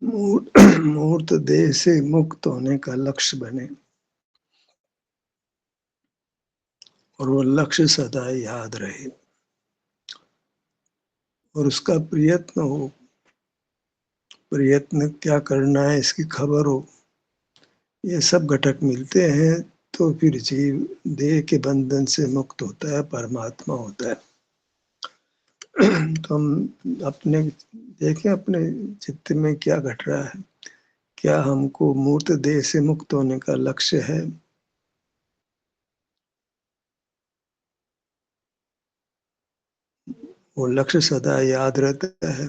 मूर्त देह से मुक्त होने का लक्ष्य बने और वो लक्ष्य सदा याद रहे और उसका प्रयत्न हो। प्रयत्न क्या करना है इसकी खबर हो। ये सब घटक मिलते हैं तो फिर जीव देह के बंधन से मुक्त होता है, परमात्मा होता है। तो हम अपने देखें अपने चित्त में क्या घट रहा है। क्या हमको मूर्त देह से मुक्त होने का लक्ष्य है? वो लक्ष्य सदा याद रहता है।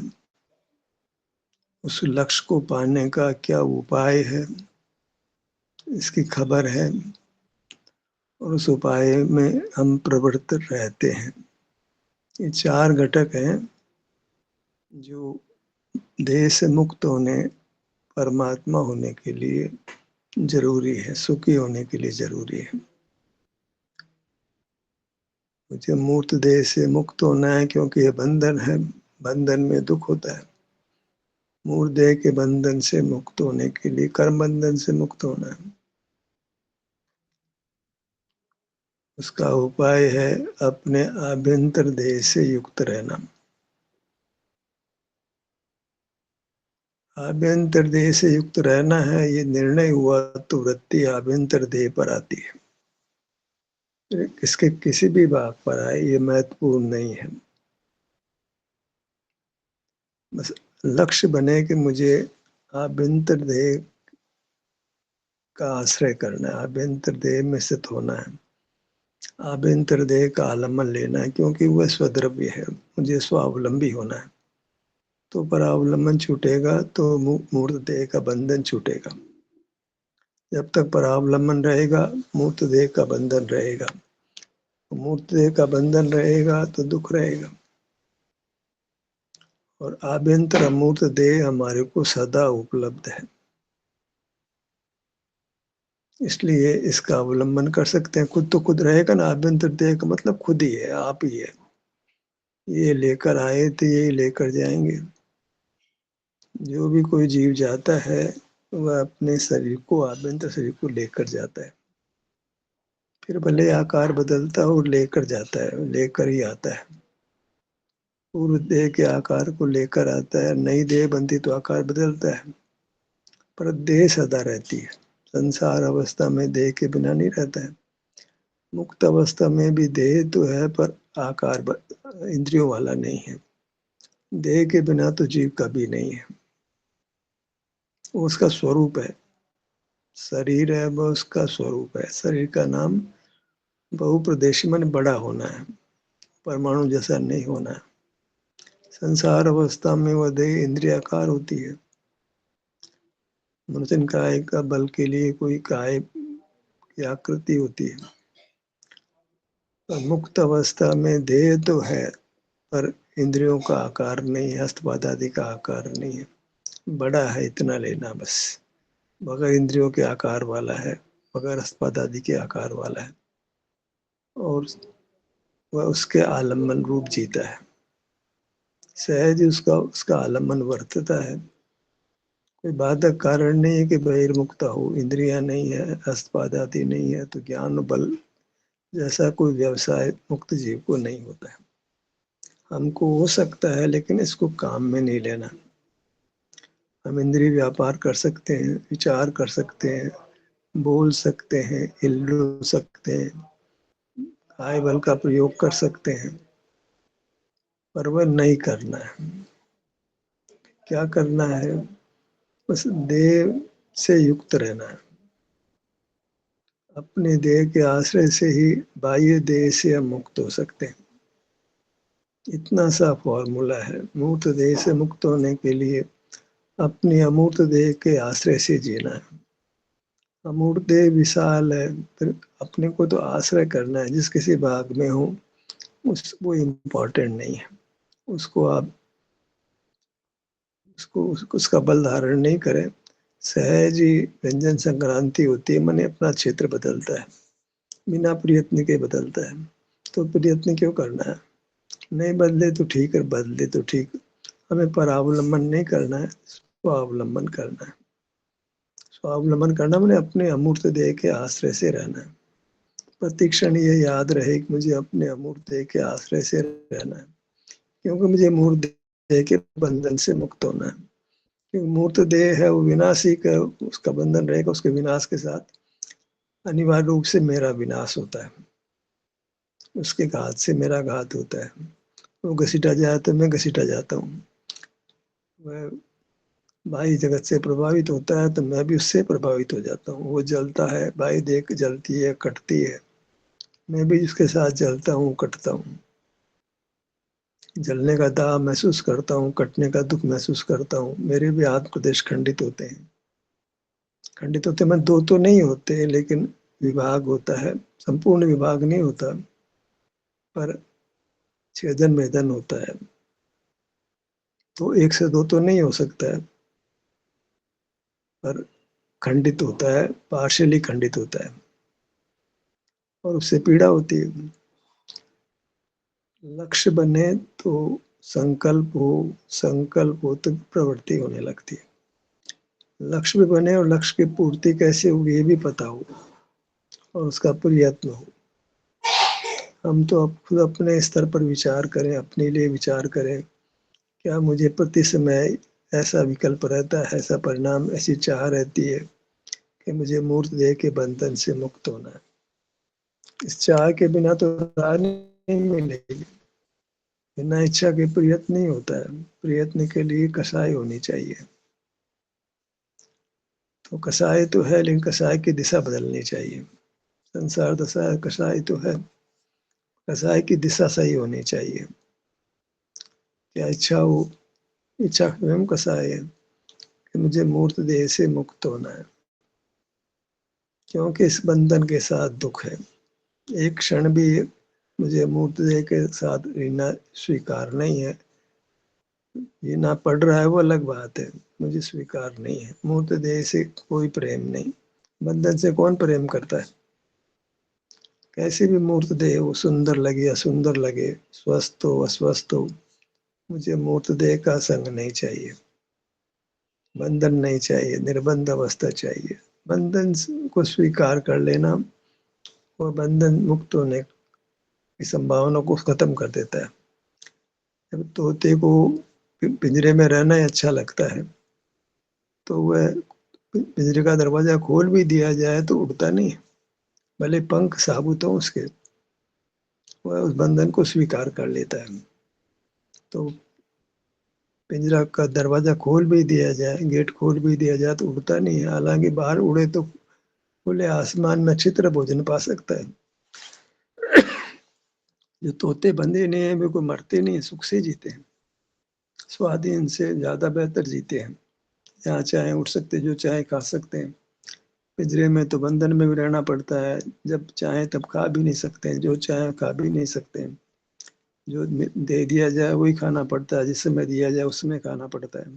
उस लक्ष्य को पाने का क्या उपाय है इसकी खबर है और उस उपाय में हम प्रवृत्त रहते हैं। ये चार घटक हैं जो देह से मुक्त होने, परमात्मा होने के लिए जरूरी है, सुखी होने के लिए जरूरी है। मुझे मूर्त देह से मुक्त होना है क्योंकि ये बंधन है, बंधन में दुख होता है। मूर्त देह के बंधन से मुक्त होने के लिए कर्म बंधन से मुक्त होना है। उसका उपाय है अपने आभ्यंतर देह से युक्त रहना। आभ्यंतर देह से युक्त रहना है, ये निर्णय हुआ तो वृत्ति आभ्यंतर देह पर आती है। इसके किसी भी भाग पर आए ये महत्वपूर्ण नहीं है। बस लक्ष्य बने कि मुझे आभ्यंतर देह का आश्रय करना है, आभ्यंतर देह में स्थित होना है, आभ्यंतर देह का आलम्बन लेना है क्योंकि वह स्वद्रव्य है। मुझे स्वावलंबी होना है। तो परावलंबन छूटेगा तो मूर्त देह का बंधन छूटेगा। जब तक परावलंबन रहेगा मूर्त देह का बंधन रहेगा। मूर्त देह का बंधन रहेगा तो दुख रहेगा। और आभ्यंतर अमूर्त देह हमारे को सदा उपलब्ध है, इसलिए इसका अवलंबन कर सकते हैं। खुद तो खुद रहेगा ना, आभ्यंतर देह का मतलब खुद ही है, आप ही है। ये लेकर आए तो यही लेकर जाएंगे। जो भी कोई जीव जाता है वह अपने शरीर को, आभ्यंतर शरीर को लेकर जाता है। फिर भले आकार बदलता है और लेकर जाता है, लेकर ही आता है। पूर्व देह के आकार को लेकर आता है, नई देह बनती तो आकार बदलता है, पर देह सदा रहती है। संसार अवस्था में देह के बिना नहीं रहता है। मुक्त अवस्था में भी देह तो है पर आकार इंद्रियों वाला नहीं है। देह के बिना तो जीव कभी नहीं है, वो उसका स्वरूप है। शरीर है वो उसका स्वरूप है। शरीर का नाम बहुप्रदेशी मन बड़ा होना है, परमाणु जैसा नहीं होना है। संसार अवस्था में वह देह इंद्रियाकार होती है। मनुष्य काय का बल के लिए कोई काय की आकृति होती है। और मुक्त अवस्था में देह तो है पर इंद्रियों का आकार नहीं है, हस्तपाद आदि का आकार नहीं है। बड़ा है इतना लेना बस, बगैर इंद्रियों के आकार वाला है, बगैर हस्तपाद आदि के आकार वाला है और वह उसके आलम्बन रूप जीता है। सहज उसका उसका आलम्बन वर्तता है। कोई बाधक कारण नहीं है कि बहिर्मुक्त हो, इंद्रियां नहीं है, हस्तपाद आदि नहीं है तो ज्ञान बल जैसा कोई व्यवसाय मुक्त जीव को नहीं होता है। हमको हो सकता है लेकिन इसको काम में नहीं लेना। हम इंद्रिय व्यापार कर सकते हैं, विचार कर सकते हैं, बोल सकते हैं, हिल डुल सकते हैं, काय बल का प्रयोग कर सकते हैं, पर वह नहीं करना है। क्या करना है? बस देह से युक्त रहना है। अपने देह के आश्रय से ही बाह्य देह से हम मुक्त हो सकते हैं। इतना सा फॉर्मूला है। मूर्त देह से मुक्त होने के लिए अपनी अमूर्त देह के आश्रय से जीना है। अमूर्त देह विशाल है, फिर अपने को तो आश्रय करना है। जिस किसी भाग में हो उस वो इम्पोर्टेंट नहीं है। उसको आप उसका बल धारण नहीं करें। सहज ही व्यंजन संक्रांति होती है, मन अपना क्षेत्र बदलता है, बिना प्रयत्न के बदलता है। तो प्रयत्न क्यों करना है? नहीं बदले तो ठीक है, बदले तो ठीक। हमें परावलंबन नहीं करना है, स्वावलंबन करना है। स्वावलंबन करना मैंने अपने अमूर्त देह के आश्रय से रहना है। प्रतिक्षण ये याद रहे कि मुझे अपने अमूर्त देह के आश्रय से रहना है, क्योंकि मुझे मूर्त देह के बंधन से मुक्त होना है। क्योंकि मूर्त देह है वो विनाशी का, उसका बंधन रहेगा, उसके विनाश के साथ अनिवार्य रूप से मेरा विनाश होता है, उसके घात से मेरा घात होता है। वो घसीटा जाए तो मैं घसीटा जाता हूँ। वह बाह्य जगत से प्रभावित होता है तो मैं भी उससे प्रभावित हो जाता हूँ। वो जलता है, बाह्य देह जलती है, कटती है, मैं भी उसके साथ जलता हूँ, कटता हूँ। जलने का दाह महसूस करता हूँ, कटने का दुख महसूस करता हूँ। मेरे भी आत्म प्रदेश खंडित होते हैं। खंडित होते मैं दो तो नहीं होते, लेकिन विभाग होता है। संपूर्ण विभाग नहीं होता, पर छेदन भेदन होता है। तो एक से दो तो नहीं हो सकता है, पर खंडित होता है, पार्शियली खंडित होता है, और उससे पीड़ा होती है। लक्ष्य बने तो संकल्प हो तो प्रवृत्ति होने लगती है। लक्ष्य भी बने और लक्ष्य की पूर्ति कैसे होगी ये भी पता हो, और उसका प्रयत्न हो। हम तो अब खुद अपने स्तर पर विचार करें, अपने लिए विचार करें, क्या मुझे प्रति समय ऐसा विकल्प रहता है, ऐसा परिणाम, ऐसी चाह रहती है कि मुझे मूर्त देह के बंधन से मुक्त होना है। इस चाह के बिना तो राह नहीं मिलेगी। बिना इच्छा के प्रयत्न नहीं होता है। प्रयत्न के लिए कसाई होनी चाहिए। तो कसाई तो है, लेकिन कसाई की दिशा बदलनी चाहिए। संसार दशा कसाई तो है, कसाई की दिशा सही होनी चाहिए। क्या इच्छा हो, इच्छा स्वयं कसाई है कि मुझे मूर्त देह से मुक्त होना है, क्योंकि इस बंधन के साथ दुख है। एक क्षण भी मुझे मूर्त देह के साथ रहना स्वीकार नहीं है। ये ना पढ़ रहा है वो अलग बात है, मुझे स्वीकार नहीं है। मूर्त देह से कोई प्रेम नहीं। बंधन से कौन प्रेम करता है? कैसे भी मूर्त देह हो, सुंदर लगे असुंदर लगे, स्वस्थ हो अस्वस्थ हो, मुझे मूर्त देह का संग नहीं चाहिए। बंधन नहीं चाहिए, निर्बंध अवस्था चाहिए। बंधन को स्वीकार कर लेना और बंधन मुक्त होने की संभावना को खत्म कर देता है। जब तोते को पिंजरे में रहना ही अच्छा लगता है, तो वह पिंजरे का दरवाजा खोल भी दिया जाए तो उड़ता नहीं, भले पंख साबुत हो उसके, वह उस बंधन को स्वीकार कर लेता है। तो पिंजरा का दरवाजा खोल भी दिया जाए, गेट खोल भी दिया जाए तो उड़ता नहीं है। हालांकि बाहर उड़े तो खुले आसमान में चित्र भोजन पा सकता है। जो तोते बंधे नहीं है वे कोई मरते नहीं, सुख से जीते हैं, स्वाधीन से ज्यादा बेहतर जीते हैं। जहाँ चाहे उठ सकते, जो चाहे खा सकते हैं। पिंजरे में तो बंधन में भी रहना पड़ता है, जब चाहे तब खा भी नहीं सकते हैं, जो चाहे खा भी नहीं सकते हैं। जो दे दिया जाए वही खाना पड़ता है, जिस समय दिया जाए उस समय खाना पड़ता है,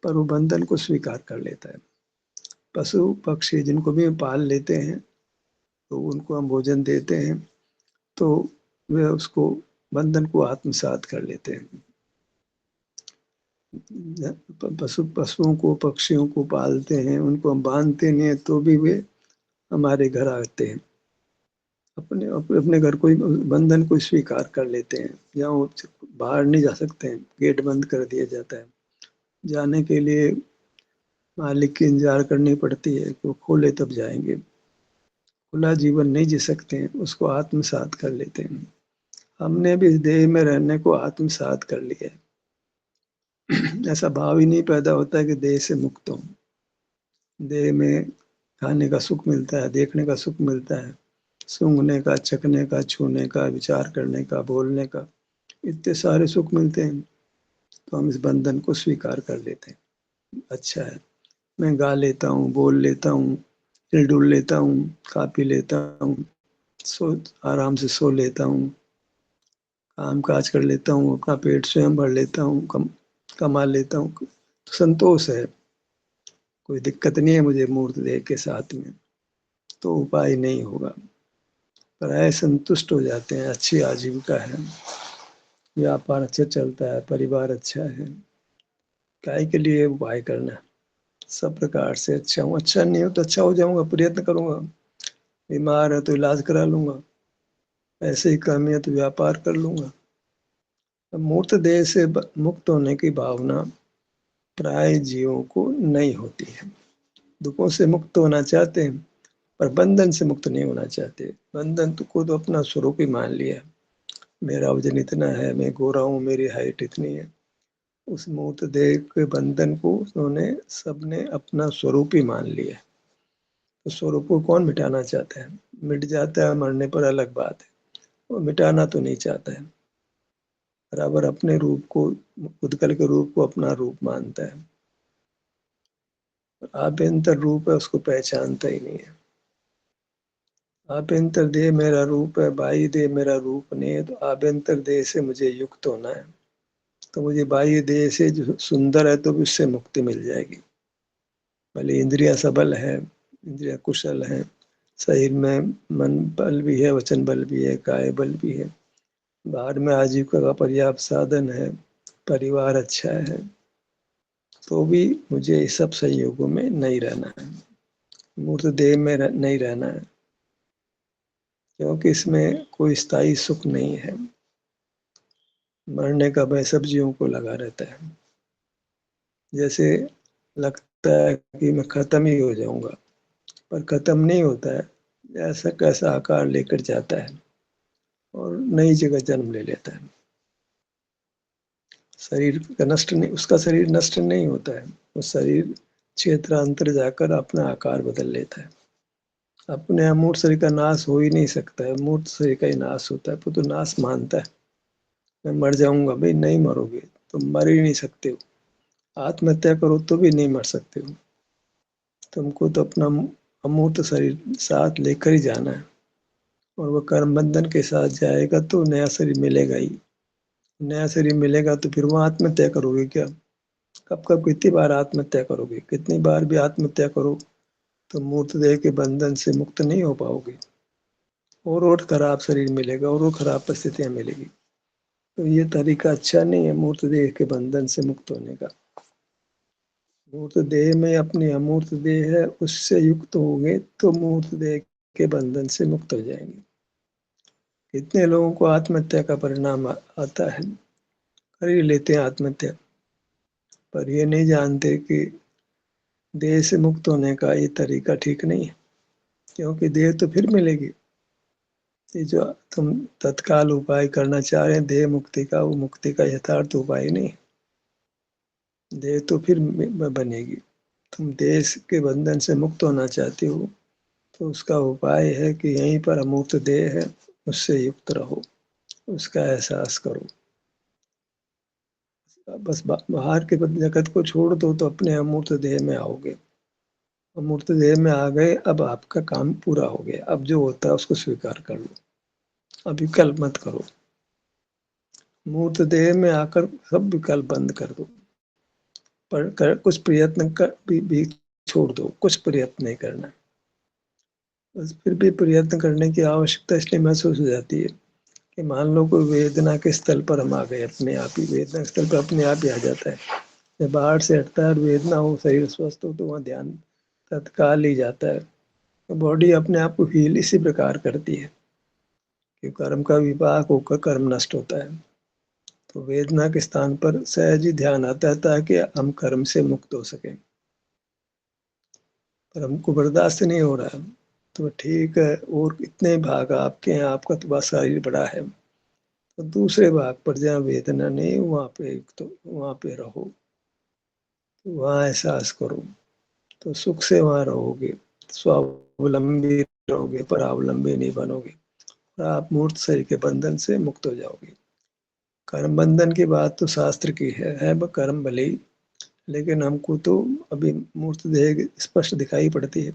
पर वो बंधन को स्वीकार कर लेता है। पशु पक्षी जिनको भी पाल लेते हैं तो उनको हम भोजन देते हैं, तो वे उसको बंधन को आत्मसात कर लेते हैं। पशुओं को पक्षियों को पालते हैं, उनको हम बांधते नहीं है तो भी वे हमारे घर आते हैं। अपने अपने घर को बंधन को स्वीकार कर लेते हैं। जहाँ वो बाहर नहीं जा सकते हैं, गेट बंद कर दिया जाता है। जाने के लिए मालिक की इंतजार करनी पड़ती है, वो खोले तब जाएंगे। खुला जीवन नहीं जी सकते हैं, उसको आत्मसात कर लेते हैं। हमने भी इस देह में रहने को आत्मसात कर लिया है। ऐसा भाव ही नहीं पैदा होता है कि देह से मुक्त हूँ। देह में खाने का सुख मिलता है, देखने का सुख मिलता है, सूंघने का, चखने का, छूने का, विचार करने का, बोलने का, इतने सारे सुख मिलते हैं। तो हम इस बंधन को स्वीकार कर लेते हैं। अच्छा है, मैं गा लेता हूँ, बोल लेता हूँ, हिल-डुल लेता हूँ, खा पी लेता हूँ, सो आराम से सो लेता हूँ, काम काज कर लेता हूँ, अपना पेट स्वयं भर लेता हूँ, कमा लेता हूँ, तो संतोष है। कोई दिक्कत नहीं है मुझे मूर्त देह के साथ में, तो उपाय नहीं होगा। प्राय संतुष्ट हो जाते हैं, अच्छी आजीविका है, व्यापार अच्छा चलता है, परिवार अच्छा है, काय के लिए उपाय करना, सब प्रकार से अच्छा हूँ, अच्छा नहीं हो तो अच्छा हो जाऊंगा, प्रयत्न करूंगा, बीमार है तो इलाज करा लूंगा, ऐसे ही कमी है तो व्यापार कर लूंगा। मूर्त देह से मुक्त होने की भावना प्राय जीवों को नहीं होती है। दुखों से मुक्त होना चाहते हैं पर बंधन से मुक्त नहीं होना चाहते। बंधन को तो अपना स्वरूप ही मान लिया, मेरा वजन इतना है, मैं गोरा हूँ, मेरी हाइट इतनी है। उस मूर्त देह के बंधन को उन्होंने सबने अपना स्वरूप ही मान लिया। तो स्वरूप को कौन मिटाना चाहता है? मिट जाता है मरने पर, अलग बात है, वो मिटाना तो नहीं चाहता है। बराबर अपने रूप को, उदकल के रूप को अपना रूप मानता है, आभ्यंतर रूप है उसको पहचानता ही नहीं है। आभ्यंतर देह मेरा रूप है, बाह्य देह मेरा रूप नहीं है, तो आभ्यंतर देह से मुझे युक्त होना है। तो मुझे बाह्य देह से जो सुंदर है तो भी उससे मुक्ति मिल जाएगी। भले इंद्रियां सबल है, इंद्रियां कुशल है, शरीर में मन बल भी है, वचन बल भी है, काय बल भी है, बाहर में आजीविका का पर्याप्त साधन है, परिवार अच्छा है, तो भी मुझे इस सब संयोगों में नहीं रहना है, मूर्त देह में नहीं रहना है, क्योंकि इसमें कोई स्थायी सुख नहीं है। मरने का भय सब जीवों को लगा रहता है। जैसे लगता है कि मैं खत्म ही हो जाऊंगा, पर खत्म नहीं होता है, ऐसा कैसा आकार लेकर जाता है और नई जगह जन्म ले लेता है। शरीर का नष्ट नहीं, उसका शरीर नष्ट नहीं होता है, वो शरीर क्षेत्रांतर जाकर अपना आकार बदल लेता है। अपने अमूर्त शरीर का नाश हो ही नहीं सकता है, मूर्त शरीर का ही नाश होता है। वो तो नाश मानता है, मैं मर जाऊंगा। भाई नहीं मरोगे, तुम मर ही नहीं सकते हो, आत्महत्या करो तो भी नहीं मर सकते हो। तुमको तो अपना अमूर्त शरीर साथ लेकर ही जाना है, और वो कर्म बंधन के साथ जाएगा तो नया शरीर मिलेगा ही। नया शरीर मिलेगा तो फिर वो आत्महत्या करोगे क्या? कब कब कितनी बार आत्महत्या करोगे? कितनी बार भी आत्महत्या करो तो मूर्त देह के बंधन से मुक्त नहीं हो पाओगे, और खराब शरीर मिलेगा, और खराब परिस्थितियां मिलेगी। तो ये तरीका अच्छा नहीं है मूर्त देह के बंधन से मुक्त होने का। मूर्त देह में अपनी अमूर्त देह है, उससे युक्त होंगे तो मूर्त देह के बंधन से मुक्त हो जाएंगे। कितने लोगों को आत्महत्या का परिणाम आता है, कर ही लेते हैं आत्महत्या, पर ये नहीं जानते कि देह से मुक्त होने का ये तरीका ठीक नहीं है, क्योंकि देह तो फिर मिलेगी। ये जो तुम तत्काल उपाय करना चाह रहे हैं देह मुक्ति का, वो मुक्ति का यथार्थ उपाय नहीं। देह तो फिर बनेगी। तुम देह के बंधन से मुक्त होना चाहते हो तो उसका उपाय है कि यहीं पर अमूर्त देह है, उससे युक्त रहो, उसका एहसास करो। बस बाहर के जगत को छोड़ दो तो अपने अमूर्त देह में आओगे। अमूर्त देह में आ गए, अब आपका काम पूरा हो गया। अब जो होता है उसको स्वीकार कर लो, अब विकल्प मत करो। मूर्त देह में आकर सब विकल्प बंद कर दो, पर कुछ प्रयत्न कर भी छोड़ दो, कुछ प्रयत्न नहीं करना। बस फिर भी प्रयत्न करने की आवश्यकता इसलिए महसूस हो जाती है कि मान लो कोई वेदना के स्थल पर हम आ गए, अपने आप ही वेदना स्थल पर अपने आप ही आ जाता है। जब बाहर से हटता है और वेदना हो, शरीर स्वस्थ हो, तो वहाँ ध्यान तत्काल ही जाता है। तो बॉडी अपने आप को हील इसी प्रकार करती है कि कर्म का विपाक होकर कर्म नष्ट होता है। तो वेदना के स्थान पर सहज ही ध्यान आता है ताकि हम कर्म से मुक्त हो सके, पर हमको बर्दाश्त नहीं हो रहा है। तो ठीक है, और इतने भाग आपके हैं, आपका तो बस शरीर बड़ा है, तो दूसरे भाग पर जहाँ वेदना नहीं, वहाँ पे तो वहाँ पे रहो, तो वहाँ एहसास करो, तो सुख से वहाँ रहोगे, स्वावलंबी रहोगे, परावलंबी नहीं बनोगे, और आप मूर्त शरीर के बंधन से मुक्त हो जाओगे। कर्म बंधन की बात तो शास्त्र की है कर्म भले ही, लेकिन हमको तो अभी मूर्त देह स्पष्ट दिखाई पड़ती है।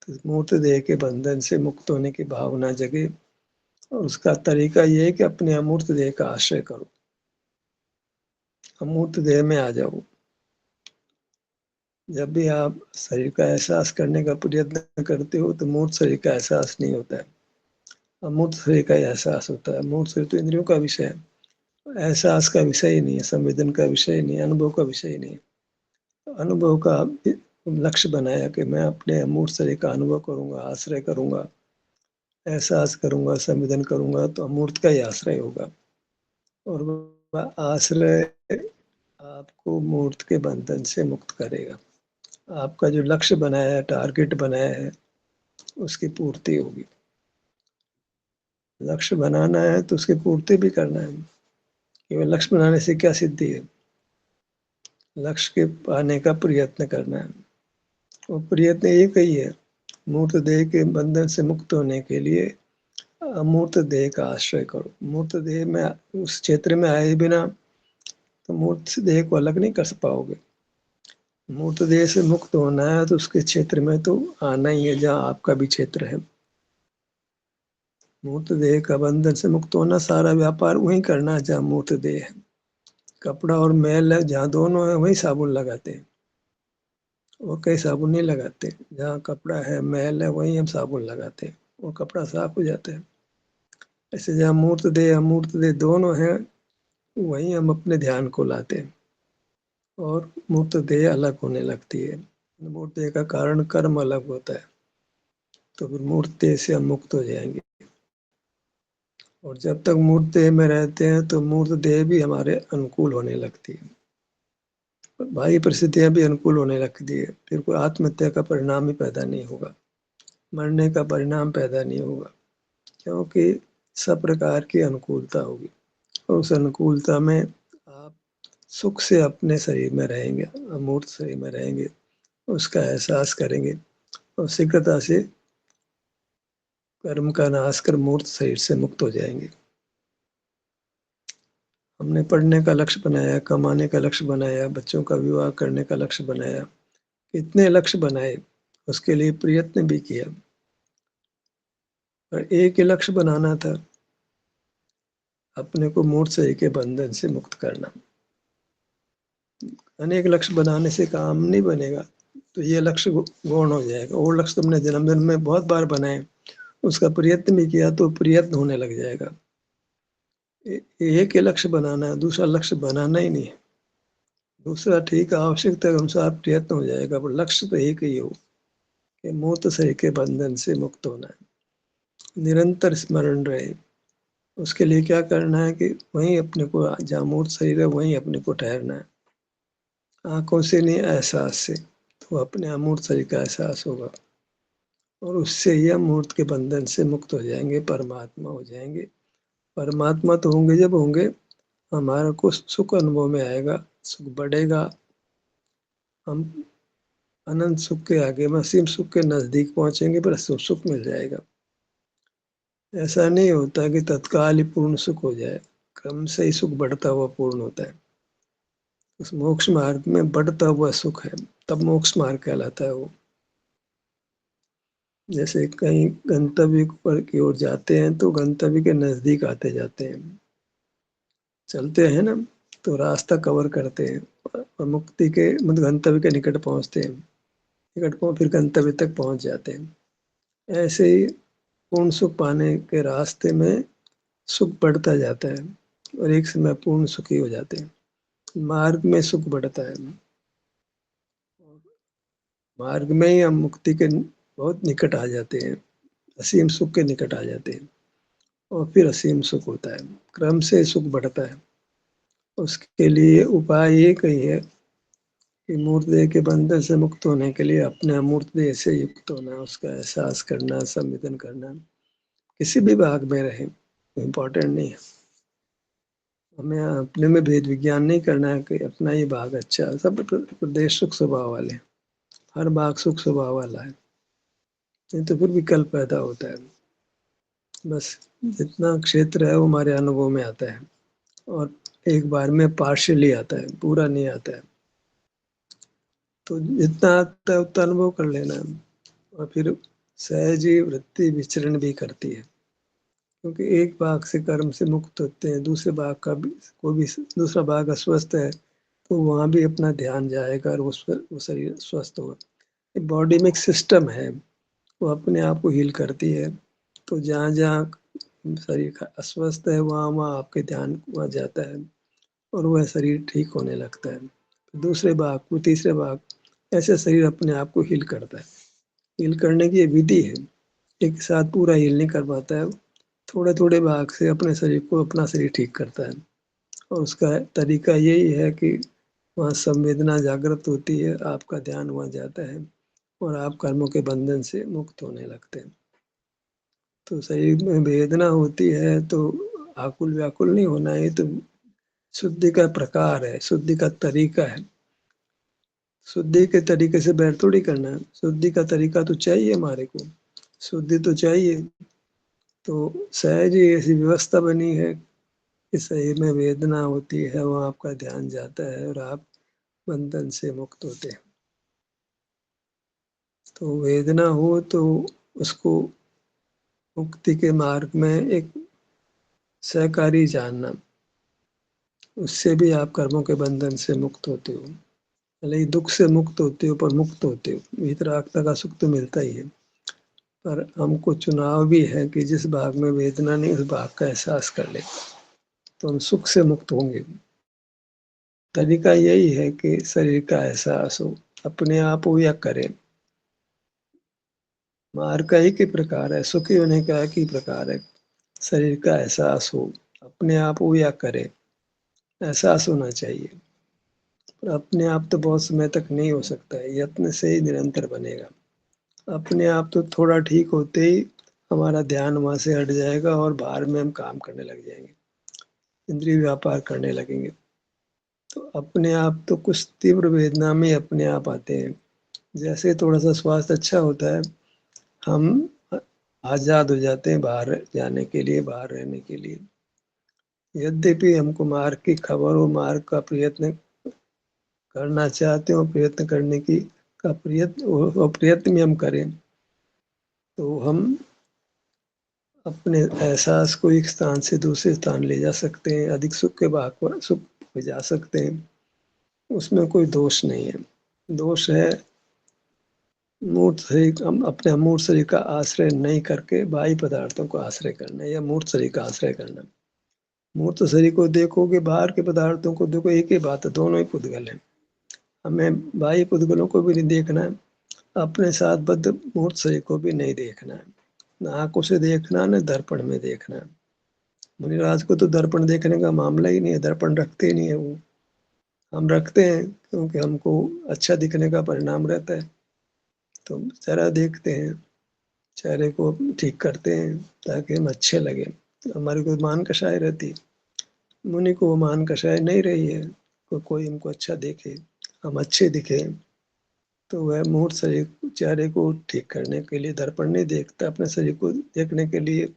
तो मूर्त देह के बंधन से मुक्त होने की भावना जगे, और उसका तरीका ये है कि अपने अमूर्त देह का आश्रय करो, अमूर्त देह में आ जाओ। जब भी आप शरीर का एहसास करने का प्रयत्न करते हो तो मूर्त शरीर का एहसास नहीं होता है, अमूर्त शरीर का एहसास होता है। मूर्त शरीर तो इंद्रियों का विषय है, एहसास का विषय ही नहीं है, संवेदन का विषय नहीं है, अनुभव का विषय ही नहीं है। अनुभव का लक्ष्य बनाया कि मैं अपने अमूर्त शरीर का अनुभव करूंगा, आश्रय करूंगा, एहसास करूंगा, संवेदन करूंगा, तो अमूर्त का ही आश्रय होगा। और वह आश्रय आपको मूर्त के बंधन से मुक्त करेगा। आपका जो लक्ष्य बनाया है, टारगेट बनाया है, उसकी पूर्ति होगी। लक्ष्य बनाना है तो उसकी पूर्ति भी करना है। केवल लक्ष्य बनाने से क्या सिद्धि है? लक्ष्य के पाने का प्रयत्न करना है। और प्रयत्न एक ही है, मूर्त देह के बंधन से मुक्त होने के लिए अमूर्त देह का आश्रय करो। मूर्त देह में उस क्षेत्र में आए बिना तो मूर्त देह को अलग नहीं कर पाओगे। मूर्त देह से मुक्त होना है तो उसके क्षेत्र में तो आना ही है जहाँ आपका भी क्षेत्र है। मूर्त देह का बंधन से मुक्त होना, सारा व्यापार वहीं करना है जहाँ मूर्त देह है। कपड़ा और मैल है जहाँ दोनों है वहीं साबुन लगाते हैं, वो कई साबुन नहीं लगाते। जहाँ कपड़ा है, मैल है, वहीं हम साबुन लगाते हैं, वो कपड़ा साफ हो जाता है। ऐसे जहाँ मूर्त देह अमूर्त देह दोनों है, वहीं हम अपने ध्यान को लाते हैं और मूर्त देह अलग होने लगती है। मूर्त देह का कारण कर्म अलग होता है, तो फिर मूर्त देह से हम मुक्त हो जाएंगे। और जब तक मूर्त देह में रहते हैं तो मूर्त देह भी हमारे अनुकूल होने लगती है, बाह्य परिस्थितियां भी अनुकूल होने लगती है। फिर कोई आत्महत्या का परिणाम ही पैदा नहीं होगा, मरने का परिणाम पैदा नहीं होगा, क्योंकि सब प्रकार की अनुकूलता होगी। और उस अनुकूलता में आप सुख से अपने शरीर में रहेंगे, अमूर्त शरीर में रहेंगे, उसका एहसास करेंगे और शीघ्रता से कर्म का नाश कर मूर्त शरीर से मुक्त हो जाएंगे। हमने पढ़ने का लक्ष्य बनाया, कमाने का लक्ष्य बनाया, बच्चों का विवाह करने का लक्ष्य बनाया, कितने लक्ष्य बनाए, उसके लिए प्रयत्न भी किया, पर एक ही लक्ष्य बनाना था, अपने को मूर्त शरीर के बंधन से मुक्त करना। अनेक लक्ष्य बनाने से काम नहीं बनेगा, तो ये लक्ष्य गौण हो जाएगा। और लक्ष्य तुमने जन्मदिन में बहुत बार बनाए, उसका प्रयत्न भी किया तो प्रयत्न होने लग जाएगा। एक ही लक्ष्य बनाना है, दूसरा लक्ष्य बनाना ही नहीं है। दूसरा ठीक है, आवश्यकता के अनुसार प्रयत्न हो जाएगा, पर लक्ष्य तो एक ही हो कि मूर्त शरीर के बंधन से मुक्त होना है। निरंतर स्मरण रहे। उसके लिए क्या करना है कि वहीं अपने को, जहाँ मूर्त शरीर है वहीं अपने को ठहरना है। आंखों से नहीं, एहसास से, तो अपने अमूर्त शरीर का एहसास होगा और उससे ही हम मूर्त के बंधन से मुक्त हो जाएंगे, परमात्मा हो जाएंगे। परमात्मा तो होंगे जब होंगे हमारा को सुख अनुभव में आएगा, सुख बढ़ेगा, हम अनंत सुख के आगे, असीम सुख के नजदीक पहुंचेंगे, पर सुख मिल जाएगा। ऐसा नहीं होता कि तत्काल ही पूर्ण सुख हो जाए, क्रम से ही सुख बढ़ता हुआ पूर्ण होता है। उस मोक्ष मार्ग में बढ़ता हुआ सुख है, तब मोक्ष मार्ग कहलाता है वो। जैसे कहीं गंतव्य पर की ओर जाते हैं तो गंतव्य के नजदीक आते जाते हैं, चलते हैं ना, तो रास्ता कवर करते हैं और मुक्ति के, मतलब गंतव्य के निकट पहुंचते हैं, निकट पहुंच फिर गंतव्य तक पहुंच जाते हैं। ऐसे ही पूर्ण सुख पाने के रास्ते में सुख बढ़ता जाता है और एक समय पूर्ण सुखी हो जाते हैं। मार्ग में सुख बढ़ता है, मार्ग में ही हम मुक्ति के बहुत निकट आ जाते हैं, असीम सुख के निकट आ जाते हैं और फिर असीम सुख होता है, क्रम से सुख बढ़ता है। उसके लिए उपाय एक ही है कि मूर्त देह के बंधन से मुक्त होने के लिए अपने अमूर्त देह से युक्त होना, उसका एहसास करना, संवेदन करना। किसी भी भाग में रहे, इम्पोर्टेंट नहीं है। हमें अपने में भेद विज्ञान नहीं करना है कि अपना ही भाग अच्छा है। सब प्रदेश सुख स्वभाव वाले हैं, हर भाग सुख स्वभाव वाला है, नहीं तो फिर विकल्प पैदा होता है। बस जितना क्षेत्र है वो हमारे अनुभव में आता है और एक बार में पार्शियली आता है, पूरा नहीं आता है। तो जितना आता है उतना अनुभव कर लेना है और फिर सहजी वृत्ति विचरण भी करती है, क्योंकि एक भाग से कर्म से मुक्त होते हैं, दूसरे भाग का भी, कोई भी दूसरा भाग अस्वस्थ है तो वहां भी अपना ध्यान जाएगा और उस पर वो शरीर स्वस्थ होगा। बॉडी में एक सिस्टम है, वो अपने आप को हील करती है। तो जहाँ जहाँ शरीर अस्वस्थ है वहाँ आपके ध्यान वहाँ जाता है और वह शरीर ठीक होने लगता है। दूसरे भाग को, तीसरे भाग, ऐसे शरीर अपने आप को हील करता है। हील करने की ये विधि है, एक साथ पूरा हील नहीं कर पाता है, थोड़े थोड़े भाग से अपने शरीर को, अपना शरीर ठीक करता है। और उसका तरीका यही है कि वहाँ संवेदना जागृत होती है, आपका ध्यान वहाँ जाता है और आप कर्मों के बंधन से मुक्त होने लगते हैं। तो शरीर में वेदना होती है तो आकुल व्याकुल नहीं होना है, तो शुद्धि का प्रकार है, शुद्धि का तरीका है। शुद्धि के तरीके से बैर थोड़ी करना है, शुद्धि का तरीका तो चाहिए हमारे को, शुद्धि तो चाहिए। तो सहज ही ऐसी व्यवस्था बनी है कि शरीर में वेदना होती है, वहाँ आपका ध्यान जाता है और आप बंधन से मुक्त होते हैं। तो वेदना हो तो उसको मुक्ति के मार्ग में एक सहकारी जानना, उससे भी आप कर्मों के बंधन से मुक्त होते हो। भले ही दुख से मुक्त होते हो पर मुक्त होते हो, वितरागता का सुख तो मिलता ही है। पर हमको चुनाव भी है कि जिस भाग में वेदना नहीं उस भाग का एहसास कर ले तो हम सुख से मुक्त होंगे। तरीका यही है कि शरीर का एहसास हो, अपने आप हो या करें। मार्ग का एक ही प्रकार है, सुखी होने का एक ही प्रकार है, शरीर का एहसास हो, अपने आप हो या करे, एहसास होना चाहिए। पर अपने आप तो बहुत समय तक नहीं हो सकता है, यत्न से ही निरंतर बनेगा। अपने आप तो थोड़ा ठीक होते ही हमारा ध्यान वहां से हट जाएगा और बाहर में हम काम करने लग जाएंगे, इंद्रिय व्यापार करने लगेंगे। तो अपने आप तो कुछ तीव्र वेदना में अपने आप आते हैं। जैसे थोड़ा सा स्वास्थ्य अच्छा होता है, हम आजाद हो जाते हैं बाहर जाने के लिए, बाहर रहने के लिए। यद्यपि हमको मार्ग की खबर हो, मार्ग का प्रयत्न करना चाहते हो, प्रयत्न करने की का प्रयत्न भी हम करें तो हम अपने एहसास को एक स्थान से दूसरे स्थान ले जा सकते हैं, अधिक सुख के भाग पर सुख में जा सकते हैं। उसमें कोई दोष नहीं है। दोष है मूर्त शरीर, हम अपने अमूर्त शरीर का आश्रय नहीं करके बाह्य पदार्थों को आश्रय करना या मूर्त शरीर का आश्रय करना। मूर्त शरीर को देखोगे, बाहर के पदार्थों को देखो, एक ही बात है, दोनों ही पुद्गल है। हमें बाह्य पुद्गलों को भी नहीं देखना है, अपने साथ बद्ध मूर्त शरीर को भी नहीं देखना है। न आंखों से देखना, न दर्पण में देखना है। मुनिराज को तो दर्पण देखने का मामला ही नहीं है, दर्पण रखते ही नहीं है वो। हम रखते हैं क्योंकि हमको अच्छा दिखने का परिणाम रहता है, तो चेहरा देखते हैं, चेहरे को ठीक करते हैं ताकि हम अच्छे लगे, हमारी कोई मान कषाय रहती। मुनि को वो मान कषाय नहीं रही है, कोई हमको अच्छा देखे, हम अच्छे दिखे। तो वह मूर्त शरीर चेहरे को ठीक करने के लिए दर्पण नहीं देखता, अपने शरीर को देखने के लिए।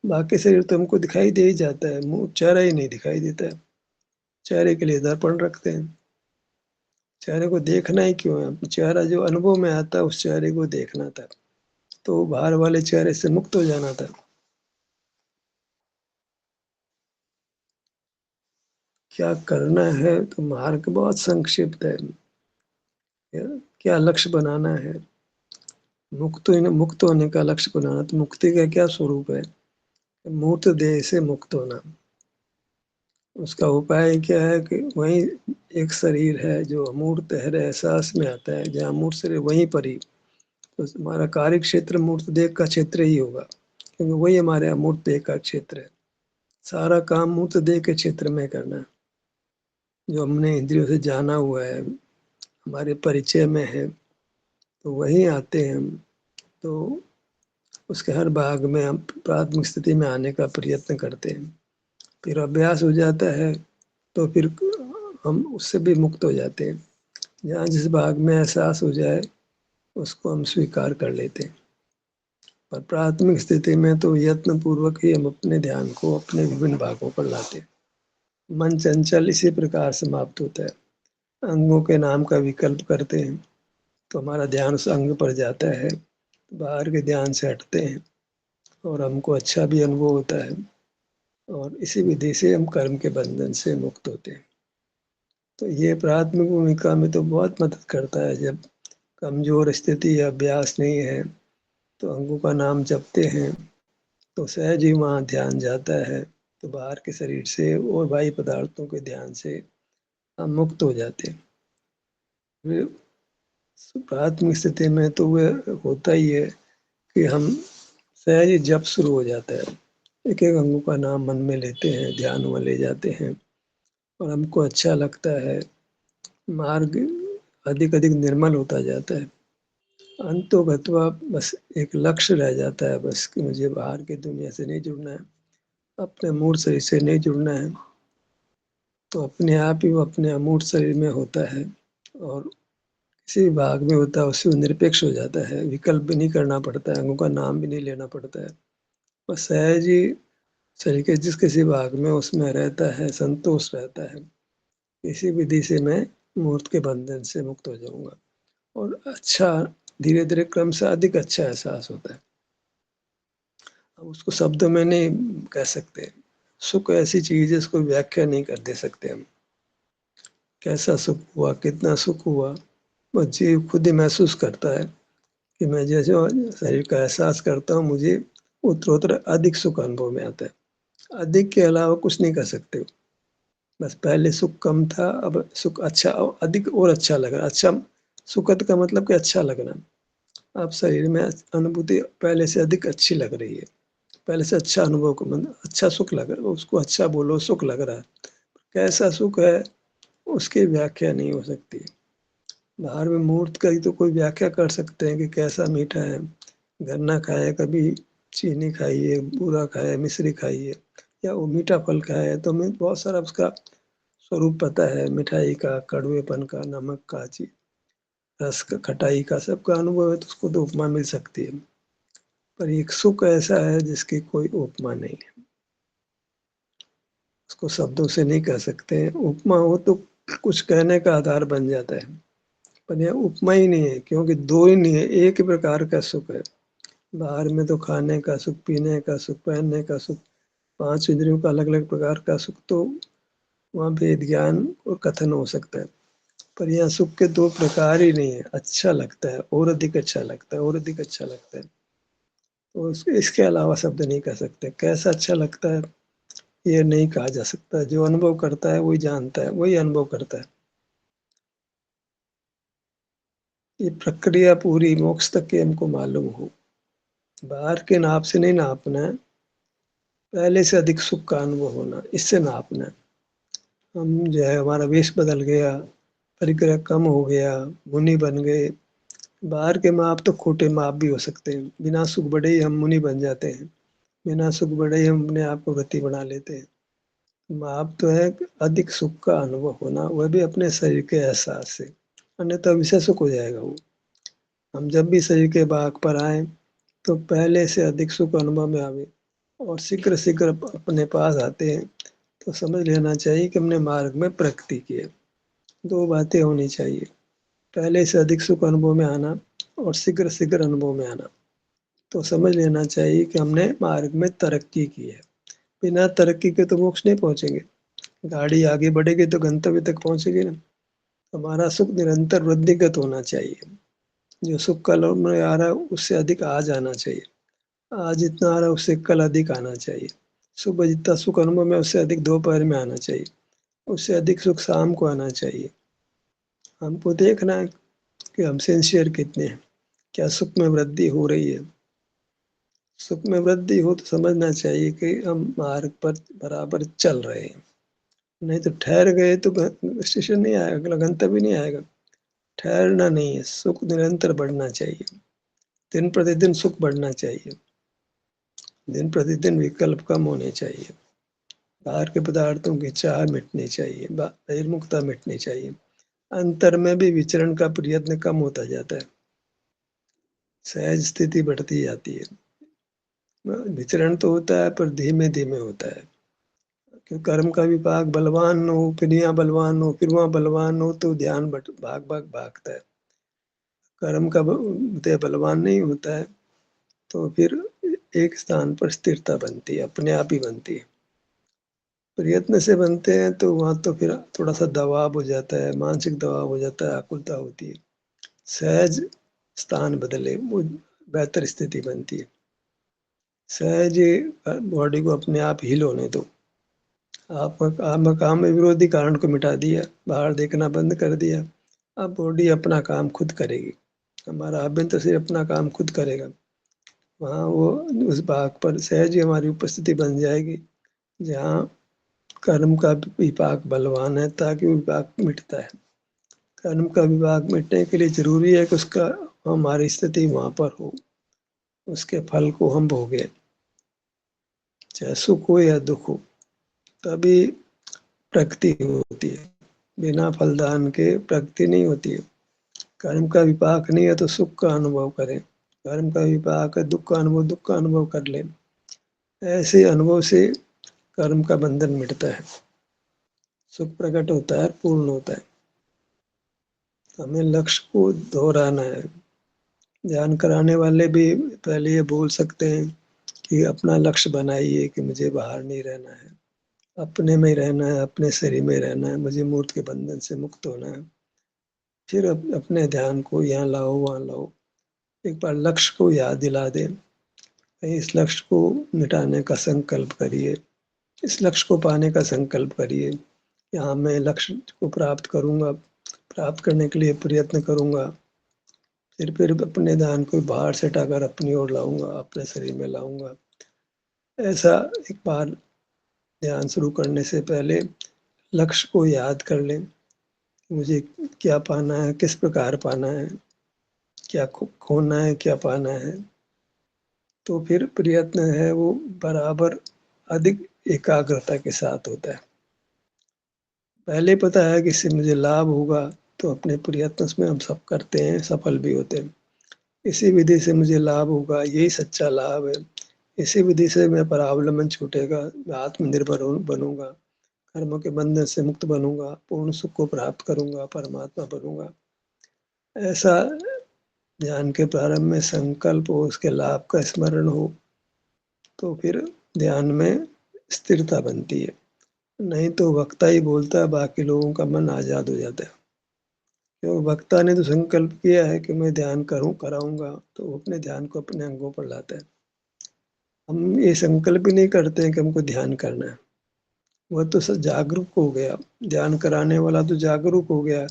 बाकी शरीर तो हमको दिखाई दे ही जाता है, मुंह चेहरा ही नहीं दिखाई देता है, चेहरे के लिए दर्पण रखते हैं। चेहरे को देखना ही क्यों है, चेहरा जो अनुभव में आता है उस चेहरे को देखना था, तो बाहर वाले चेहरे से मुक्त हो जाना था। क्या करना है, तो मार्ग बहुत संक्षिप्त है। क्या लक्ष्य बनाना है, मुक्त होने का लक्ष्य बनाना। तो मुक्ति का क्या स्वरूप है, मूर्त देह से मुक्त होना। उसका उपाय क्या है कि वही एक शरीर है जो अमूर्त है, एहसास में आता है, जहाँ मूर्त शरीर वहीं पर ही, तो हमारा कार्य क्षेत्र मूर्त देह का क्षेत्र ही होगा, क्योंकि वही हमारे अमूर्त देह का क्षेत्र है। सारा काम मूर्त देह के क्षेत्र में करना है, जो हमने इंद्रियों से जाना हुआ है, हमारे परिचय में है, तो वहीं आते हैं हम। तो उसके हर भाग में हम प्राथमिक स्थिति में आने का प्रयत्न करते हैं, फिर अभ्यास हो जाता है तो फिर हम उससे भी मुक्त हो जाते हैं। जहाँ जिस भाग में एहसास हो जाए उसको हम स्वीकार कर लेते हैं। पर प्राथमिक स्थिति में तो यत्न पूर्वक ही हम अपने ध्यान को अपने विभिन्न भागों पर लाते हैं। मन चंचल इसी प्रकार समाप्त होता है। अंगों के नाम का विकल्प करते हैं तो हमारा ध्यान उस अंग पर जाता है, बाहर के ध्यान से हटते हैं और हमको अच्छा भी अनुभव होता है, और इसी विधि से हम कर्म के बंधन से मुक्त होते हैं। तो ये प्राथमिक भूमिका में तो बहुत मदद करता है। जब कमजोर स्थिति या अभ्यास नहीं है तो अंगों का नाम जपते हैं तो सहज ही वहाँ ध्यान जाता है, तो बाहर के शरीर से और बाह्य पदार्थों के ध्यान से हम मुक्त हो जाते हैं। फिर प्राथमिक स्थिति में तो वह होता ही है कि हम सहज ही जप शुरू हो जाता है, एक एक अंगों का नाम मन में लेते हैं, ध्यान में ले जाते हैं और हमको अच्छा लगता है। मार्ग अधिक अधिक निर्मल होता जाता है। अंतोगत्वा बस एक लक्ष्य रह जाता है, बस कि मुझे बाहर की दुनिया से नहीं जुड़ना है, अपने मूल शरीर से नहीं जुड़ना है। तो अपने आप ही वो अपने अमूर्त शरीर में होता है और किसी भाग में होता है उससे वो निरपेक्ष हो जाता है, विकल्प भी नहीं करना पड़ता है, अंगों का नाम भी नहीं लेना पड़ता है। बस सहज ही शरीर के जिस किसी भाग में उसमें रहता है, संतोष रहता है। इसी विधि से मैं मूर्त के बंधन से मुक्त हो जाऊंगा और अच्छा धीरे धीरे क्रम से अधिक अच्छा एहसास होता है। अब उसको शब्दों में नहीं कह सकते। सुख ऐसी चीज है, इसको व्याख्या नहीं कर दे सकते हम। कैसा सुख हुआ, कितना सुख हुआ, वो जीव खुद ही महसूस करता है कि मैं जैसे शरीर का एहसास करता हूँ, मुझे उत्तरोत्तर अधिक सुख अनुभव में आता है। अधिक के अलावा कुछ नहीं कर सकते। बस पहले सुख कम था, अब सुख अच्छा और अधिक और अच्छा लग रहा। अच्छा सुखद का मतलब कि अच्छा लगना। अब शरीर में अनुभूति पहले से अधिक अच्छी लग रही है, पहले से अच्छा अनुभव को मतलब अच्छा सुख लग रहा है। उसको अच्छा बोलो, सुख लग रहा है। कैसा सुख है उसकी व्याख्या नहीं हो सकती। बाहर में मूर्त का ही तो कोई व्याख्या कर सकते हैं कि कैसा मीठा है। गन्ना खाए, कभी चीनी खाइए, बूरा खाए, मिश्री खाइए या वो मीठा फल खाए, तो हमें बहुत सारा उसका स्वरूप पता है। मिठाई का, कड़वेपन का, नमक का, रस का, खटाई का, सबका अनुभव है, तो उसको तो उपमा मिल सकती है। पर एक सुख ऐसा है जिसकी कोई उपमा नहीं है, उसको शब्दों से नहीं कह सकते हैं। उपमा हो तो कुछ कहने का आधार बन जाता है, पर यह उपमा ही नहीं है, क्योंकि दो ही नहीं है, एक ही प्रकार का सुख है। बाहर में तो खाने का सुख, पीने का सुख, पहनने का सुख, पांच इंद्रियों का अलग अलग प्रकार का सुख, तो वहाँ भेद ज्ञान और कथन हो सकता है। पर यहाँ सुख के दो प्रकार ही नहीं है। अच्छा लगता है और अधिक अच्छा लगता है और अधिक अच्छा लगता है, तो इसके अलावा शब्द नहीं कह सकते। कैसा अच्छा लगता है ये नहीं कहा जा सकता। जो अनुभव करता है वही जानता है, वही अनुभव करता है। ये प्रक्रिया पूरी मोक्ष तक की हमको मालूम हो। बाहर के नाप से नहीं नापना है, पहले से अधिक सुख का अनुभव होना, इससे नापना है। हम जो है हमारा वेश बदल गया, परिग्रह कम हो गया, मुनि बन गए। बाहर के माप तो खोटे माप भी हो सकते हैं। बिना सुख बढ़े ही हम मुनि बन जाते हैं, बिना सुख बढ़े ही हम अपने आप को गति बना लेते हैं। माप तो है अधिक सुख का अनुभव होना, वह भी अपने शरीर के एहसास से, अन्यथा विषय सुख हो जाएगा वो। हम जब भी शरीर के भाग पर आए तो पहले से अधिक सुख अनुभव में आवे और शीघ्र शीघ्र अपने पास आते हैं, तो समझ लेना चाहिए कि हमने मार्ग में प्रगति की है। दो बातें होनी चाहिए, पहले से अधिक सुख अनुभव में आना और शीघ्र शीघ्र अनुभव में आना। तो समझ लेना चाहिए कि हमने मार्ग में तरक्की की है। बिना तरक्की के तो मोक्ष नहीं पहुंचेंगे। गाड़ी आगे बढ़ेगी तो गंतव्य तक पहुंचेगी ना। हमारा सुख निरंतर वृद्धिगत होना चाहिए। जो सुख कल में आ रहा है उससे अधिक आज आना चाहिए। आज जितना आ रहा है उससे कल अधिक आना चाहिए। सुबह जितना सुख अनुभव में उससे अधिक दोपहर में आना चाहिए, उससे अधिक सुख शाम को आना चाहिए। हमको देखना है कि हम सिंसियर कितने हैं, क्या सुख में वृद्धि हो रही है। सुख में वृद्धि हो तो समझना चाहिए कि हम मार्ग पर बराबर चल रहे हैं। नहीं तो ठहर गए तो स्टेशन नहीं आएगा, अगला गंतव्य नहीं आएगा। ठहरना नहीं है, सुख निरंतर बढ़ना चाहिए। दिन प्रतिदिन सुख बढ़ना चाहिए, दिन प्रतिदिन विकल्प कम होने चाहिए। बाहर के पदार्थों की चाह मिटनी चाहिए, बहिर्मुखता मिटनी चाहिए। अंतर में भी विचरण का प्रयत्न कम होता जाता है, सहज स्थिति बढ़ती जाती है। विचरण तो होता है पर धीमे धीमे होता है, कि कर्म का विभाग बलवान हो, फिर यहाँ बलवान हो, फिर वहाँ बलवान हो, तो ध्यान भाग भाग भागता है। कर्म का उदय बलवान नहीं होता है, तो फिर एक स्थान पर स्थिरता बनती है, अपने आप ही बनती है। प्रयत्न से बनते हैं तो वहां तो फिर थोड़ा सा दबाव हो जाता है, मानसिक दबाव हो जाता है, आकुलता होती है। सहज स्थान बदले वो बेहतर स्थिति बनती है। सहज बॉडी को अपने आप हील होने दो। आप काम में विरोधी कारण को मिटा दिया, बाहर देखना बंद कर दिया। अब बॉडी अपना काम खुद करेगी, हमारा आभ्यंतर शरीर अपना काम खुद करेगा। वहाँ वो उस भाग पर सहज ही हमारी उपस्थिति बन जाएगी, जहाँ कर्म का विपाक बलवान है, ताकि वो विपाक मिटता है। कर्म का विपाक मिटने के लिए जरूरी है कि उसका हमारी स्थिति वहाँ पर हो, उसके फल को हम भोगे, चाहे सुख हो या दुख हो, तभी प्रगति होती है। बिना फलदान के प्रगति नहीं होती है। कर्म का विपाक नहीं है तो सुख का अनुभव करें, कर्म का विपाक है दुख का अनुभव कर ले। ऐसे अनुभव से कर्म का बंधन मिटता है, सुख प्रकट होता है, पूर्ण होता है। हमें लक्ष्य को दोहराना है। ध्यान कराने वाले भी पहले ये बोल सकते हैं कि अपना लक्ष्य बनाइए कि मुझे बाहर नहीं रहना है, अपने में ही रहना है, अपने शरीर में रहना है, मुझे मूर्त के बंधन से मुक्त होना है। फिर अपने ध्यान को यहाँ लाओ वहाँ लाओ, एक बार लक्ष्य को याद दिला दे। इस लक्ष्य को मिटाने का संकल्प करिए, इस लक्ष्य को पाने का संकल्प करिए। यहाँ मैं लक्ष्य को प्राप्त करूंगा, प्राप्त करने के लिए प्रयत्न करूंगा। फिर अपने ध्यान को बाहर से हटाकर अपनी ओर लाऊंगा, अपने शरीर में लाऊंगा। ऐसा एक बार ध्यान शुरू करने से पहले लक्ष्य को याद कर लें, मुझे क्या पाना है, किस प्रकार पाना है, क्या खोना है, क्या पाना है। तो फिर प्रयत्न है वो बराबर अधिक एकाग्रता के साथ होता है। पहले पता है कि इससे मुझे लाभ होगा, तो अपने प्रयत्न में हम सब करते हैं, सफल भी होते हैं। इसी विधि से मुझे लाभ होगा, यही सच्चा लाभ है। इसी विधि से मैं परावलंबन छूटेगा, मैं आत्मनिर्भर बनूंगा, कर्मों के बंधन से मुक्त बनूंगा, पूर्ण सुख को प्राप्त करूंगा, परमात्मा बनूंगा। ऐसा ध्यान के प्रारंभ में संकल्प हो, उसके लाभ का स्मरण हो, तो फिर ध्यान में स्थिरता बनती है। नहीं तो वक्ता ही बोलता है, बाकी लोगों का मन आजाद हो जाता है। क्योंकि वक्ता ने तो संकल्प किया है कि मैं ध्यान कराऊंगा, तो वो अपने ध्यान को अपने अंगों पर लाता है। हम ये संकल्प ही नहीं करते हैं कि हमको ध्यान करना है। वह तो सब जागरूक हो गया, ध्यान कराने वाला तो जागरूक हो गया,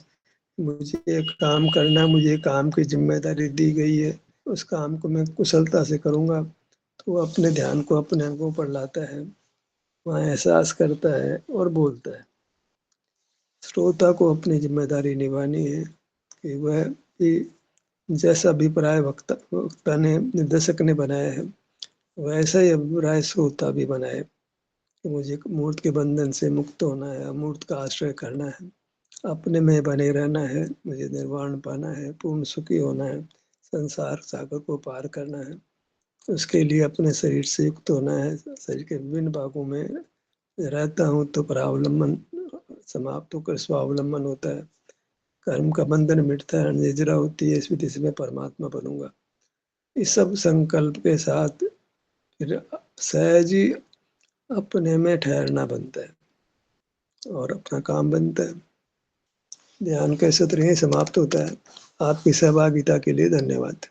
मुझे एक काम करना है, मुझे काम की जिम्मेदारी दी गई है, उस काम को मैं कुशलता से करूंगा। तो वो अपने ध्यान को अपने अंगों पर लाता है, वहाँ एहसास करता है और बोलता है। श्रोता को अपनी जिम्मेदारी निभानी है कि वह भी जैसा अभिप्राय वक्ता ने, निर्देशक ने बनाया है, वैसा ही अभिप्राय श्रोता भी बनाए कि मुझे मूर्त के बंधन से मुक्त होना है, अमूर्त का आश्रय करना है, अपने में बने रहना है, मुझे निर्वाण पाना है, पूर्ण सुखी होना है, संसार सागर को पार करना है। उसके लिए अपने शरीर से युक्त होना है। शरीर के विभिन्न भागों में रहता हूँ तो परावलंबन समाप्त होकर स्वावलंबन होता है, कर्म का बंधन मिटता है, निजरा होती है, इस विधि से मैं परमात्मा बनूंगा। इस सब संकल्प के साथ फिर सहज ही अपने में ठहरना बनता है और अपना काम बनता है। ध्यान का सत्र यहीं समाप्त होता है। आपकी सहभागिता के लिए धन्यवाद।